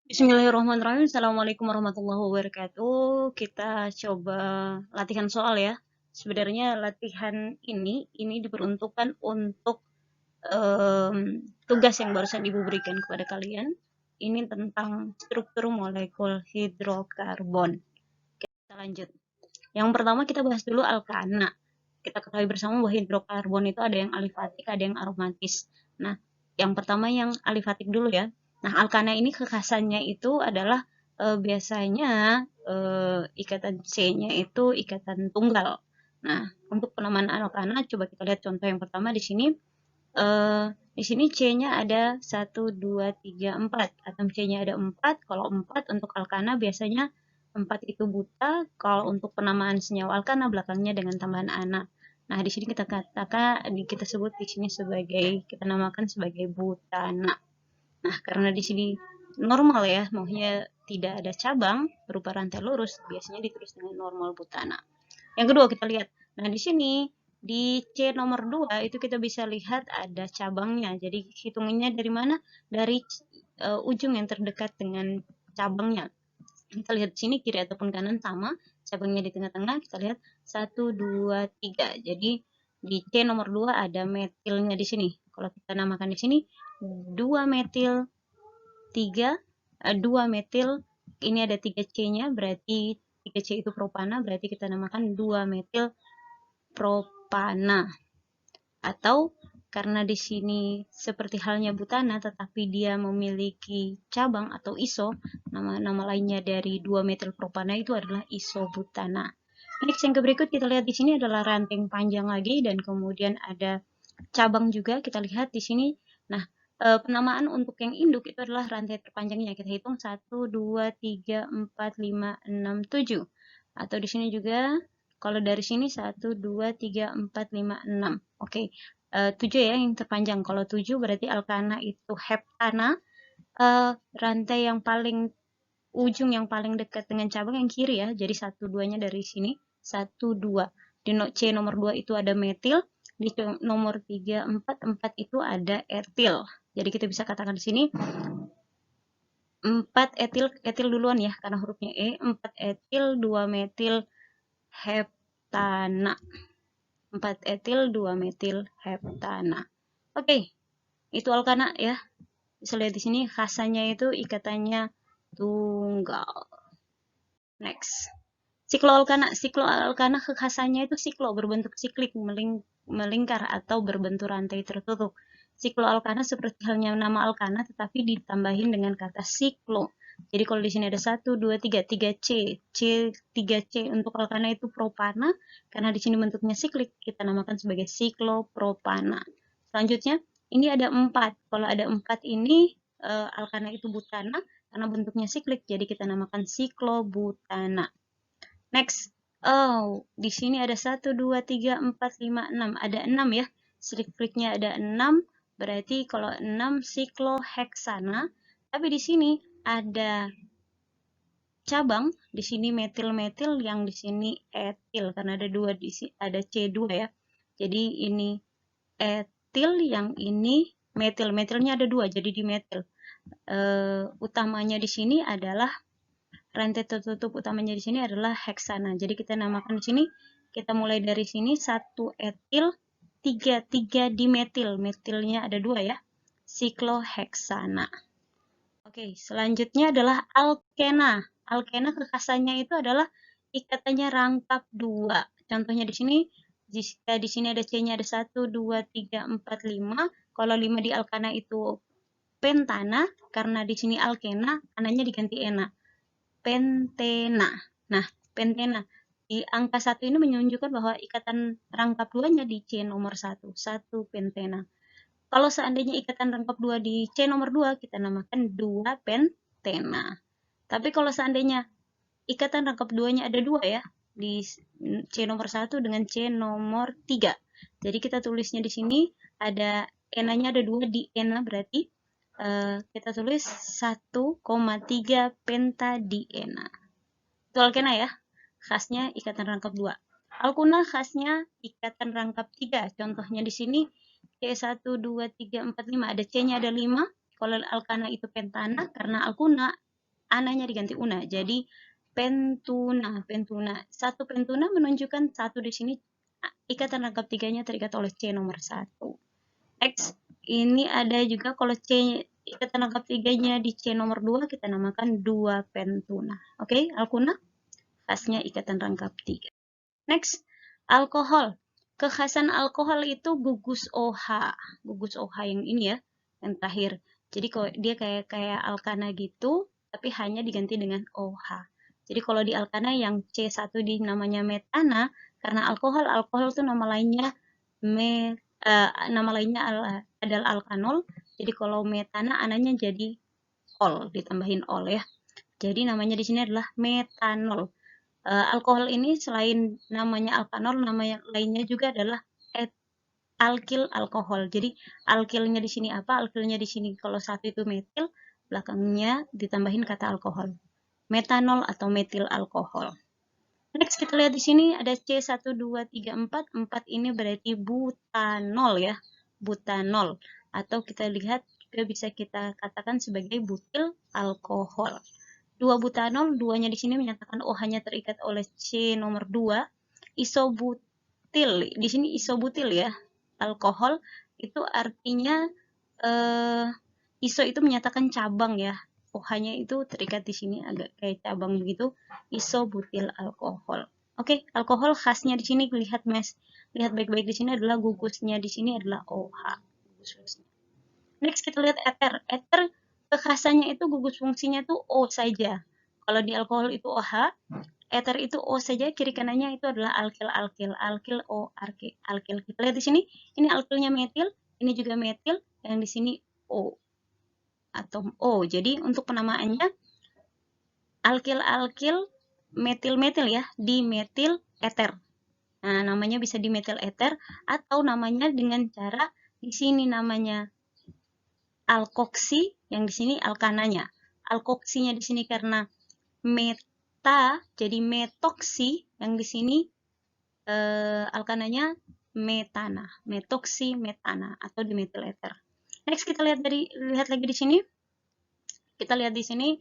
Bismillahirrahmanirrahim. Assalamualaikum warahmatullahi wabarakatuh. Kita coba latihan soal ya. Sebenarnya latihan ini diperuntukkan untuk tugas yang barusan Ibu berikan kepada kalian. Ini tentang struktur molekul hidrokarbon. Kita lanjut. Yang pertama kita bahas dulu alkana. Kita ketahui bersama bahwa hidrokarbon itu ada yang alifatik, ada yang aromatis. Nah, yang pertama yang alifatik dulu ya. Nah, alkana ini kekhasannya itu adalah biasanya ikatan C-nya itu ikatan tunggal. Nah, untuk penamaan alkana coba kita lihat contoh yang pertama di sini. Di sini C-nya ada 1, 2, 3, 4. Atom C-nya ada 4. Kalau 4 untuk alkana biasanya 4 itu buta. Kalau untuk penamaan senyawa alkana belakangnya dengan tambahan ana. Nah, di sini kita katakan kita sebut di sini sebagai kita namakan sebagai butana. Nah, karena di sini normal ya, maunya tidak ada cabang berupa rantai lurus, biasanya ditulis dengan normal butana. Yang kedua kita lihat. Nah, di sini di C nomor 2 itu kita bisa lihat ada cabangnya. Jadi hitungannya dari mana? Dari ujung yang terdekat dengan cabangnya. Kita lihat di sini kiri ataupun kanan sama, cabangnya di tengah-tengah. Kita lihat 1, 2, 3. Jadi di C nomor 2 ada metilnya di sini. Kalau kita namakan di sini 2 metil 3, 2 metil, ini ada 3 C-nya, berarti 3 C itu propana, berarti kita namakan 2 metil propana. Atau karena di sini seperti halnya butana, tetapi dia memiliki cabang atau iso, nama lainnya dari 2 metil propana itu adalah isobutana. Next yang berikut kita lihat di sini adalah ranting panjang lagi dan kemudian ada cabang juga kita lihat di sini. Nah, penamaan untuk yang induk itu adalah rantai terpanjangnya. Kita hitung 1, 2, 3, 4, 5, 6, 7. Atau di sini juga kalau dari sini 1, 2, 3, 4, 5, 6. Oke, 7 ya yang terpanjang. Kalau 7 berarti alkana itu heptana. Rantai yang paling ujung yang paling dekat dengan cabang yang kiri ya. Jadi 1, 2-nya dari sini. 1, 2. Di C nomor 2 itu ada metil. Di nomor 3, 4, 4 itu ada etil. Jadi kita bisa katakan di sini 4 etil, etil duluan ya karena hurufnya E, 4 etil, 2 metil heptana. 4 etil, 2 metil heptana. Oke, itu alkana ya. Bisa lihat di sini khasanya itu ikatannya tunggal. Next. Sikloalkana kekhasannya itu siklo berbentuk siklik melingkar atau berbentuk rantai tertutup. Sikloalkana seperti halnya nama alkana tetapi ditambahin dengan kata siklo. Jadi kalau di sini ada 1, 2, 3, 3C. 3C untuk alkana itu propana karena di sini bentuknya siklik kita namakan sebagai siklopropana. Selanjutnya ini ada 4. Kalau ada 4 ini alkana itu butana karena bentuknya siklik jadi kita namakan siklobutana. Next. Oh, di sini ada 1, 2, 3, 4, 5, 6. Ada 6 ya. Strip-stripnya ada 6. Berarti kalau 6 sikloheksana. Tapi di sini ada cabang. Di sini metil-metil, yang di sini etil. Karena ada 2 di sini, ada C2 ya. Jadi ini etil, yang ini metil. Metilnya ada 2, jadi dimetil. Utamanya di sini adalah rantai tertutup utamanya di sini adalah heksana. Jadi kita namakan di sini, kita mulai dari sini 1 etil, 3 dimetil. Metilnya ada 2 ya. Sikloheksana. Oke, selanjutnya adalah alkena. Alkena kekhasannya itu adalah ikatannya rangkap 2. Contohnya di sini, jika di sini ada C-nya ada 1, 2, 3, 4, 5. Kalau 5 di alkana itu pentana, karena di sini alkena, ananya diganti ena. Pentena. Nah, pentena. Di angka 1 ini menunjukkan bahwa ikatan rangkap 2-nya di C nomor 1. 1 pentena. Kalau seandainya ikatan rangkap 2 di C nomor 2, kita namakan 2 pentena. Tapi kalau seandainya ikatan rangkap 2-nya ada 2 ya, di C nomor 1 dengan C nomor 3. Jadi kita tulisnya di sini ada ena-nya ada 2 di ena, berarti kita tulis 1,3 pentadiena. Itu alkena ya, khasnya ikatan rangkap 2. Alkuna khasnya ikatan rangkap 3. Contohnya di sini C1, 2, 3, 4, 5. Ada C-nya ada 5. Kalau alkana itu pentana, karena alkuna ananya diganti una. Jadi pentuna, pentuna. Satu pentuna menunjukkan satu di sini ikatan rangkap tiganya terikat oleh C nomor 1. X, ini ada juga kalau C ikatan rangkap tiganya di C nomor 2 kita namakan 2 pentuna. Oke, alkuna khasnya ikatan rangkap 3. Next, alkohol. Kekhasan alkohol itu gugus OH. Gugus OH yang ini ya, yang terakhir. Jadi kalau dia kayak alkana gitu, tapi hanya diganti dengan OH. Jadi kalau di alkana yang C1 di namanya metana, karena alkohol itu nama lainnya adalah alkanol. Jadi kalau metana ananya jadi ol, ditambahin ol ya. Jadi namanya di sini adalah metanol. Alkohol ini selain namanya alkanol, nama yang lainnya juga adalah alkil alkohol. Jadi alkilnya di sini apa? Alkilnya di sini kalau satu itu metil, belakangnya ditambahin kata alkohol. Metanol atau metil alkohol. Next kita lihat di sini ada C1, 2, 3, 4. 4 ini berarti butanol ya. Butanol. Atau kita lihat juga bisa kita katakan sebagai butil alkohol. 2 butanol, 2-nya di sini menyatakan OH-nya terikat oleh C nomor 2. Isobutil, di sini isobutil ya. Alkohol itu artinya iso itu menyatakan cabang ya. OH-nya itu terikat di sini agak kayak cabang begitu. Isobutil alkohol. Oke, alkohol khasnya di sini lihat baik-baik di sini adalah gugusnya di sini adalah OH. Next kita lihat eter. Eter kekhasannya itu gugus fungsinya tuh O saja. Kalau di alkohol itu OH, eter itu O saja, kiri kanannya itu adalah alkil O, alkil. Kita lihat di sini, ini alkilnya metil, ini juga metil, yang di sini O atau O. Jadi untuk penamaannya alkil metil ya, dimetil eter. Nah, namanya bisa dimetil eter atau namanya dengan cara di sini namanya alkoksi, yang di sini alkananya. Alkoksinya di sini karena meta, jadi metoksi, yang di sini alkananya metana, metoksi metana atau dimetil eter. Next kita lihat lagi di sini. Kita lihat di sini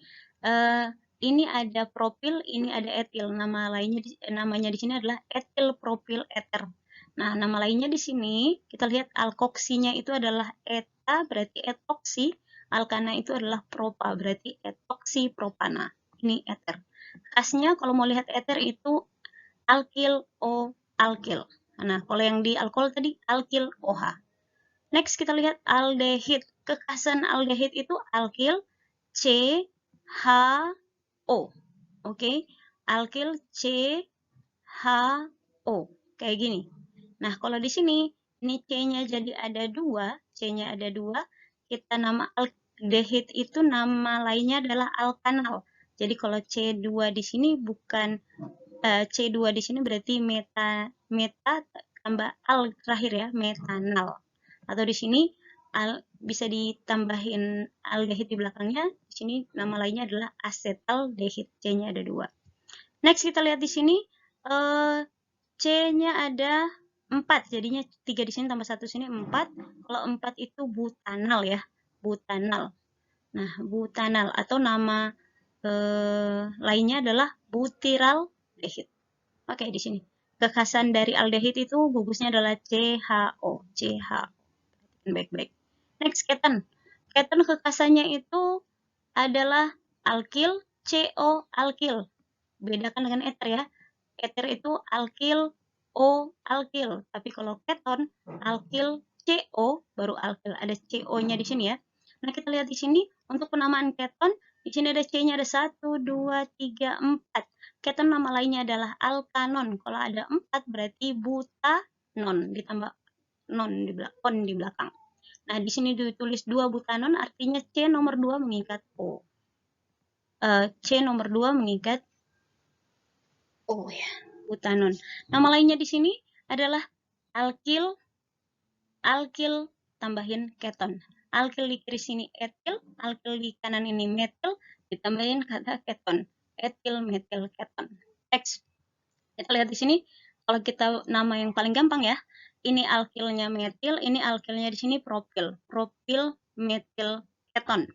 ini ada propil, ini ada etil. Namanya di sini adalah etil propil eter. Nah, nama lainnya di sini kita lihat alkoksinya itu adalah eta, berarti etoksi. Alkana itu adalah propa, berarti etoksi propana. Ini eter. Khasnya kalau mau lihat eter itu alkil O alkil. Nah, kalau yang di alkohol tadi alkil OH. Next kita lihat aldehid. Kekhasan aldehid itu alkil C H O. Oke, alkil C H O. Kayak gini. Nah, kalau di sini ini C-nya jadi ada 2, C-nya ada 2. Kita nama aldehid itu nama lainnya adalah alkanal. Jadi kalau C2 di sini bukan C2 di sini berarti meta tambah al terakhir ya, metanal. Atau di sini bisa ditambahin aldehid di belakangnya. Di sini nama lainnya adalah asetaldehid. C-nya ada 2. Next kita lihat di sini C-nya ada 4, jadinya 3 di sini tambah 1 sini 4. Kalau 4 itu butanal ya, butanal. Nah, butanal atau nama lainnya adalah butiraldehid. Oke, di sini. Kekhasan dari aldehid itu gugusnya adalah CHO, CHO. Baik-baik. Next, keton. Keton kekhasannya itu adalah alkil, CO, alkil. Bedakan dengan eter ya. Eter itu alkil, O, alkil. Tapi kalau keton, alkil, CO, baru alkil. Ada CO-nya di sini ya. Nah, kita lihat di sini, untuk penamaan keton, di sini ada C-nya ada 1, 2, 3, 4. Keton nama lainnya adalah alkanon. Kalau ada 4, berarti butanon. Ditambah on di belakang. Nah, di sini ditulis 2 butanon, artinya C nomor 2 mengikat O. C nomor 2 mengikat O ya, butanon. Nama lainnya di sini adalah alkil tambahin keton. Alkil di kiri sini etil, alkil di kanan ini metil, ditambahin kata keton. Etil, metil, keton. X. Kita lihat di sini, kalau kita nama yang paling gampang ya, ini alkilnya metil, ini alkilnya di sini propil. Propil, metil, keton.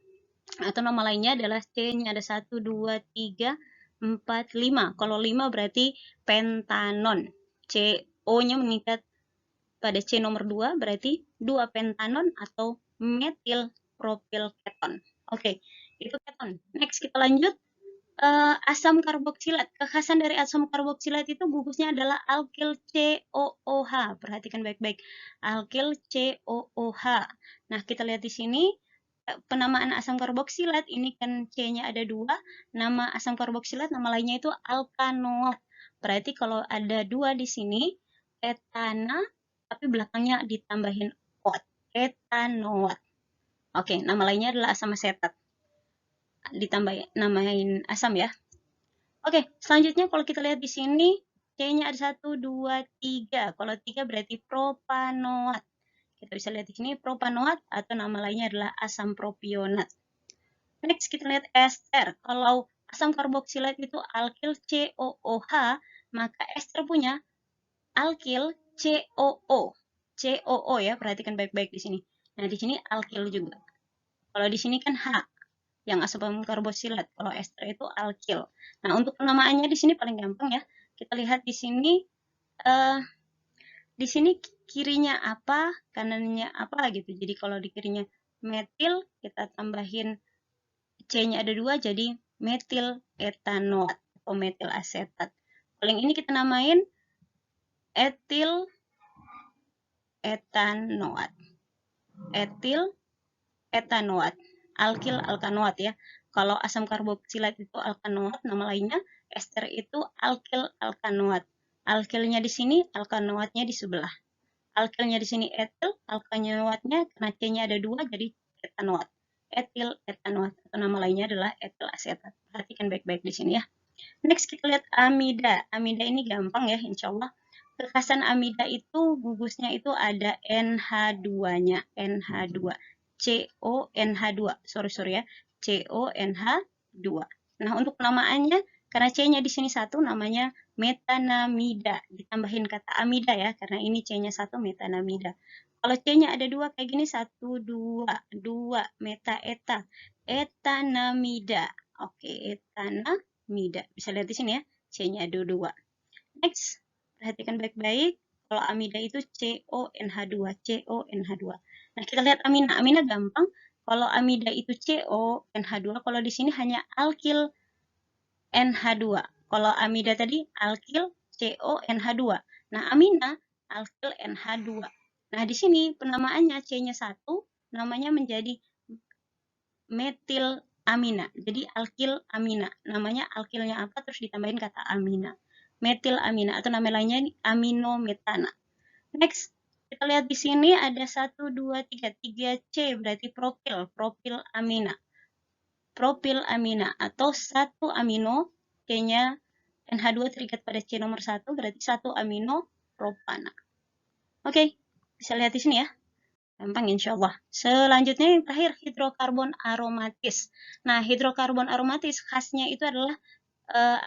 Atau nama lainnya adalah C-nya ada 1, 2, 3, 4, 5. Kalau 5 berarti pentanon. CO-nya mengikat pada C nomor 2 berarti 2 pentanon atau metil propil keton. Oke, itu keton. Next kita lanjut. Asam karboksilat. Kekhasan dari asam karboksilat itu gugusnya adalah alkil COOH. Perhatikan baik-baik. Alkil COOH. Nah, kita lihat di sini penamaan asam karboksilat ini kan C-nya ada 2. Nama asam karboksilat nama lainnya itu alkanoat. Berarti kalau ada 2 di sini etana tapi belakangnya ditambahin ot. Etanoat. Oke, nama lainnya adalah asam asetat. Ditambahin namain asam ya. Oke, selanjutnya kalau kita lihat di sini, C-nya ada 1, 2, 3. Kalau 3 berarti propanoat. Kita bisa lihat di sini propanoat atau nama lainnya adalah asam propionat. Next, kita lihat ester. Kalau asam karboksilat itu alkil COOH, maka ester punya alkil COO. COO ya, perhatikan baik-baik di sini. Nah, di sini alkil juga. Kalau di sini kan H yang asam karboksilat. Kalau ester itu alkil. Nah, untuk penamaannya di sini paling gampang ya. Kita lihat di sini kirinya apa, kanannya apa gitu. Jadi kalau di kirinya metil, kita tambahin C-nya ada 2 jadi metil etanoat atau metil asetat. Kalau yang ini kita namain etil etanoat. Etil etanoat. Alkil alkanoat ya. Kalau asam karboksilat itu alkanoat, nama lainnya ester itu alkil alkanoat. Alkilnya di sini, alkanoatnya di sebelah. Alkilnya di sini etil, alkanoatnya karena C-nya ada 2 jadi etanoat. Etil etanoat atau nama lainnya adalah etil asetat. Perhatikan baik-baik di sini ya. Next kita lihat amida. Amida ini gampang ya, insya Allah. Kekhasan amida itu gugusnya itu ada NH2-nya, NH2. CONH2. Sorry ya. CONH2. Nah, untuk penamaannya karena C-nya di sini 1 namanya metanamida. Ditambahin kata amida ya karena ini C-nya 1 metanamida. Kalau C-nya ada 2 kayak gini 1 2 2 meta eta. Etanamida. Oke, etanamida. Bisa lihat di sini ya. C-nya ada 2. Next, perhatikan baik-baik. Kalau amida itu CONH2, CONH2. Nah, kita lihat amina. Amina gampang. Kalau amida itu CONH2, kalau di sini hanya alkil NH2. Kalau amida tadi alkil CONH2. Nah, amina alkil NH2. Nah, di sini penamaannya C-nya 1, namanya menjadi metil amina. Jadi alkil amina. Namanya alkilnya apa terus ditambahin kata amina. Metil amina atau nama lainnya aminometana. Next, kita lihat di sini ada 1, 2, 3. 3C berarti propil. Propil amina. Propil amina atau 1 amino. C-nya NH2 terikat pada C nomor 1 berarti 1 amino propana. Oke, bisa lihat di sini ya. Gampang insya Allah. Selanjutnya yang terakhir hidrokarbon aromatis. Nah, hidrokarbon aromatis khasnya itu adalah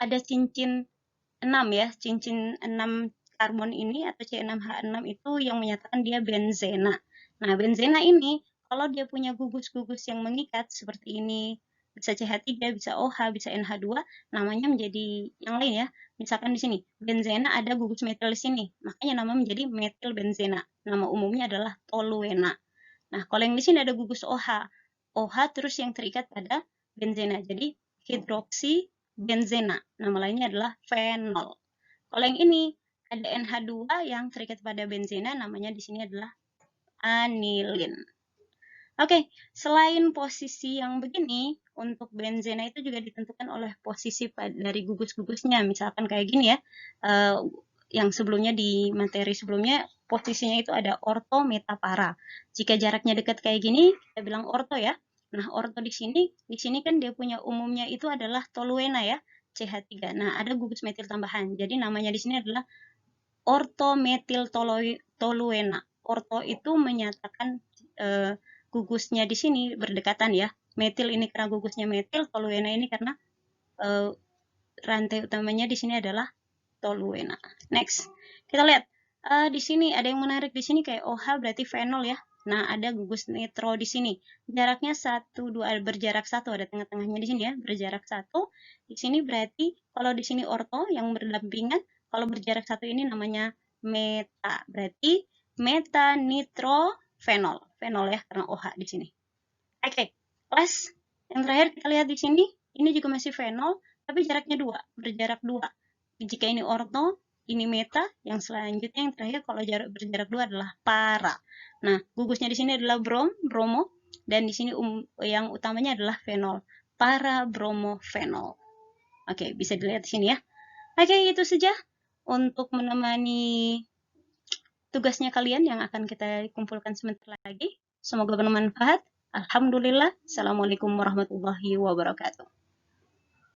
ada cincin 6 ya, cincin 6 karbon ini atau C6H6 itu yang menyatakan dia benzena. Nah, benzena ini kalau dia punya gugus-gugus yang mengikat seperti ini, bisa CH3, bisa OH, bisa NH2, namanya menjadi yang lain ya. Misalkan di sini, benzena ada gugus metil di sini, makanya nama menjadi metil benzena. Nama umumnya adalah toluena. Nah, kalau yang di sini ada gugus OH, OH terus yang terikat pada benzena. Jadi hidroksi benzena. Nama lainnya adalah fenol. Kalau yang ini ada NH2 yang terikat pada benzena, namanya di sini adalah anilin. Oke, selain posisi yang begini, untuk benzena itu juga ditentukan oleh posisi dari gugus-gugusnya. Misalkan kayak gini ya, yang sebelumnya di materi sebelumnya, posisinya itu ada orto, meta, para. Jika jaraknya dekat kayak gini, kita bilang orto ya. Nah, orto di sini kan dia punya umumnya itu adalah toluena ya, CH3. Nah, ada gugus metil tambahan. Jadi namanya di sini adalah ortometil toluena. Orto itu menyatakan gugusnya di sini berdekatan ya. Metil ini karena gugusnya metil, toluena ini karena rantai utamanya di sini adalah toluena. Next, kita lihat di sini ada yang menarik di sini kayak OH berarti fenol ya. Nah, ada gugus nitro di sini. Jaraknya 1, 2, berjarak 1, ada tengah-tengahnya di sini ya, berjarak 1. Di sini berarti kalau di sini orto yang berdampingan, kalau berjarak 1 ini namanya meta. Berarti meta nitrofenol. Fenol ya, karena OH di sini. Oke, last yang terakhir kita lihat di sini, ini juga masih fenol, tapi jaraknya 2, berjarak 2. Jika ini orto, ini meta, yang selanjutnya yang terakhir kalau jarak berjarak 2 adalah para. Nah, gugusnya di sini adalah bromo, dan di sini yang utamanya adalah fenol, para bromofenol. Oke, bisa dilihat di sini ya. Oke, itu saja untuk menemani tugasnya kalian yang akan kita kumpulkan sebentar lagi. Semoga bermanfaat. Alhamdulillah. Assalamualaikum warahmatullahi wabarakatuh.